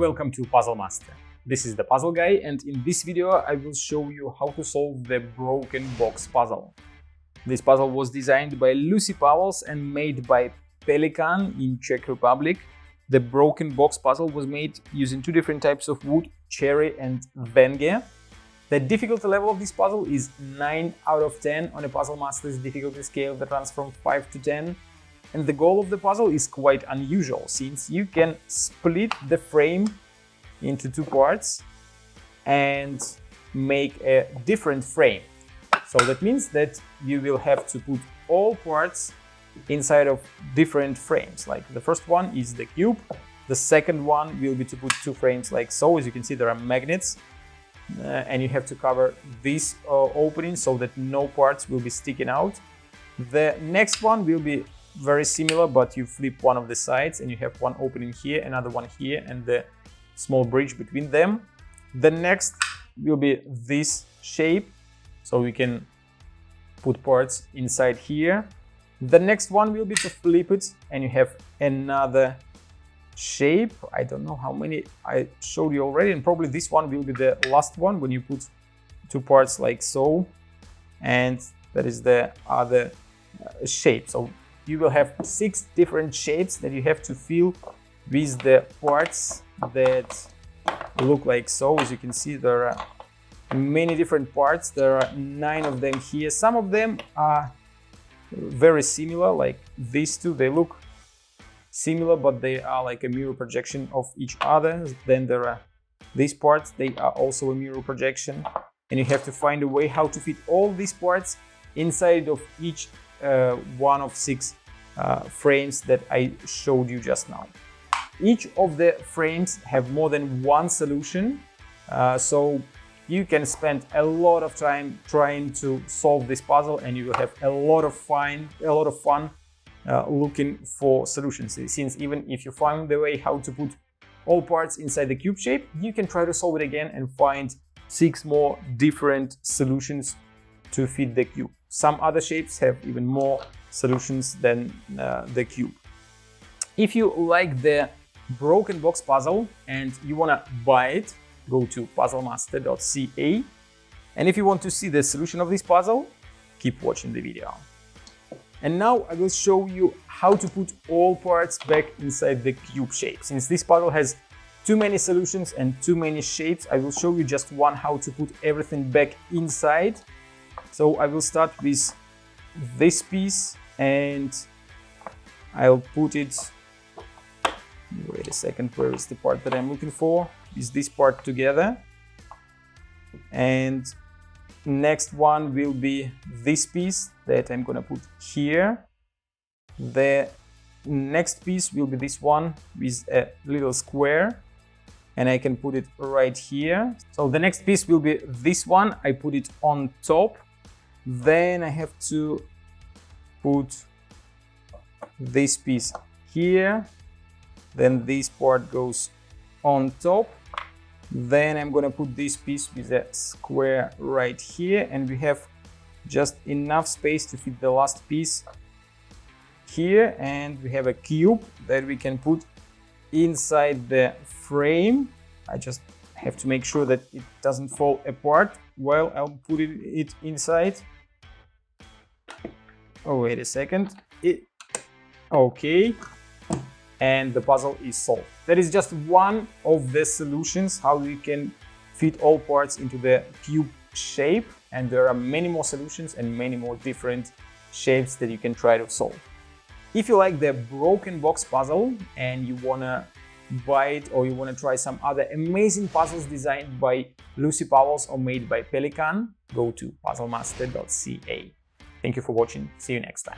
welcome to Puzzle Master. This is the Puzzle Guy, and in this video I will show you how to solve the broken box puzzle. This puzzle was designed by Lucy Powells and made by Pelikan in Czech Republic. The broken box puzzle was made using two different types of wood, cherry and Wenge. The difficulty level of this puzzle is 9 out of 10 on a Puzzle Master's difficulty scale that runs from 5 to 10. And the goal of the puzzle is quite unusual, since you can split the frame into two parts and make a different frame. So that means that you will have to put all parts inside of different frames. Like the first one is the cube. The second one will be to put two frames like so. As you can see, there are magnets. And you have to cover this opening so that no parts will be sticking out. The next one will be very similar, but you flip one of the sides and you have one opening here, another one here, and the small bridge between them. The next will be this shape, so we can put parts inside here. The next one will be to flip it and you have another shape. I don't know how many I showed you already, and probably this one will be the last one when you put two parts like so, and that is the other shape. So you will have 6 different shapes that you have to fill with the parts that look like so. As you can see, there are many different parts. There are 9 of them here. Some of them are very similar, like these two. They look similar, but they are like a mirror projection of each other. Then there are these parts, they are also a mirror projection, and you have to find a way how to fit all these parts inside of each one of 6 frames that I showed you just now. Each of the frames have more than one solution, so you can spend a lot of time trying to solve this puzzle, and you will have a lot of fun looking for solutions. Since even if you find the way how to put all parts inside the cube shape, you can try to solve it again and find 6 more different solutions to fit the cube. Some other shapes have even more solutions than the cube. If you like the broken box puzzle and you want to buy it, go to puzzlemaster.ca. And if you want to see the solution of this puzzle, keep watching the video. And now I will show you how to put all parts back inside the cube shape. Since this puzzle has too many solutions and too many shapes, I will show you just one how to put everything back inside. So I will start with this piece and I'll put it, wait a second, where is the part that I'm looking for? Is this part together. And next one will be this piece that I'm gonna put here. The next piece will be this one with a little square, and I can put it right here. So the next piece will be this one. I put it on top. Then I have to put this piece here. Then this part goes on top. Then I'm gonna put this piece with a square right here, and we have just enough space to fit the last piece here, and we have a cube that we can put inside the frame. I just have to make sure that it doesn't fall apart while I'm putting it inside. Oh, wait a second. Okay. And the puzzle is solved. That is just one of the solutions how you can fit all parts into the cube shape, and there are many more solutions and many more different shapes that you can try to solve. If you like the broken box puzzle and you wanna buy it, or you wanna try some other amazing puzzles designed by Lucy Powells or made by Pelikan, go to puzzlemaster.ca. Thank you for watching. See you next time.